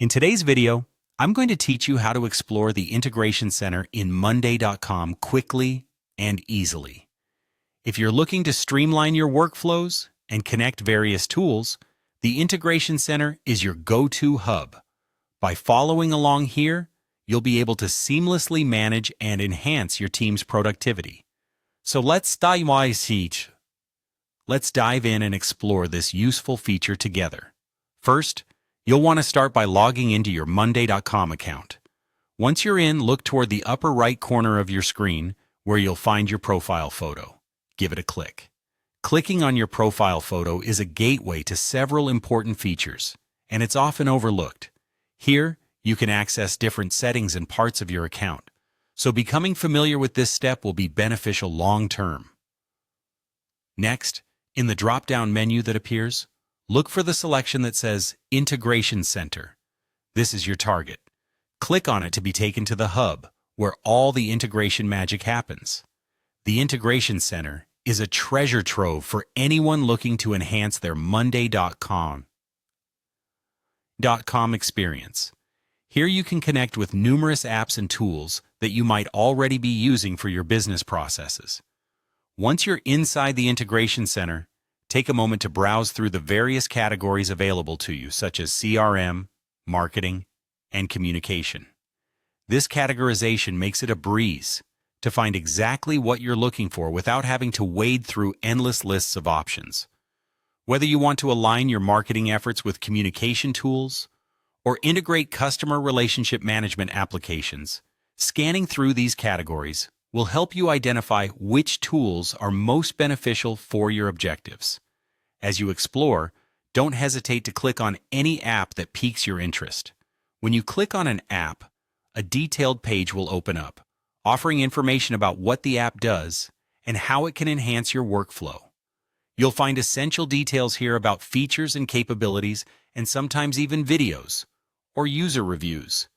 In today's video, I'm going to teach you how to explore the Integration Center in Monday.com quickly and easily. If you're looking to streamline your workflows and connect various tools, the Integration Center is your go-to hub. By following along here, you'll be able to seamlessly manage and enhance your team's productivity. So let's dive in and explore this useful feature together. First, you'll want to start by logging into your Monday.com account. Once you're in, look toward the upper right corner of your screen where you'll find your profile photo. Give it a click. Clicking on your profile photo is a gateway to several important features, and it's often overlooked. Here, you can access different settings and parts of your account, so becoming familiar with this step will be beneficial long-term. Next, in the drop-down menu that appears, look for the selection that says Integration Center. This is your target. Click on it to be taken to the hub, where all the integration magic happens. The Integration Center is a treasure trove for anyone looking to enhance their Monday.com experience. Here you can connect with numerous apps and tools that you might already be using for your business processes. Once you're inside the Integration Center, take a moment to browse through the various categories available to you, such as CRM, marketing, and communication. This categorization makes it a breeze to find exactly what you're looking for without having to wade through endless lists of options. Whether you want to align your marketing efforts with communication tools or integrate customer relationship management applications, scanning through these categories will help you identify which tools are most beneficial for your objectives. As you explore, don't hesitate to click on any app that piques your interest. When you click on an app, a detailed page will open up, offering information about what the app does and how it can enhance your workflow. You'll find essential details here about features and capabilities, and sometimes even videos or user reviews.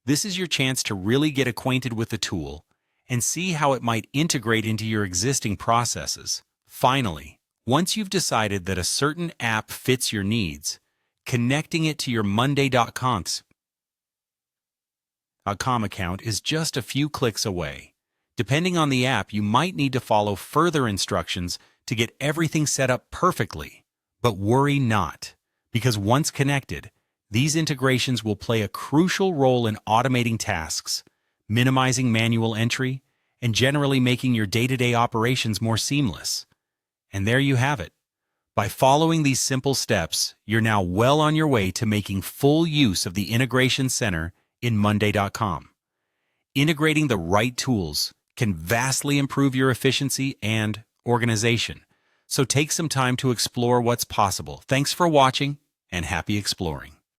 This is your chance to really get acquainted with the tool and see how it might integrate into your existing processes. Finally, once you've decided that a certain app fits your needs, connecting it to your Monday.com account is just a few clicks away. Depending on the app, you might need to follow further instructions to get everything set up perfectly. But worry not, because once connected, these integrations will play a crucial role in automating tasks, minimizing manual entry, and generally making your day-to-day operations more seamless. And there you have it. By following these simple steps, you're now well on your way to making full use of the Integration Center in Monday.com. Integrating the right tools can vastly improve your efficiency and organization. So take some time to explore what's possible. Thanks for watching, and happy exploring.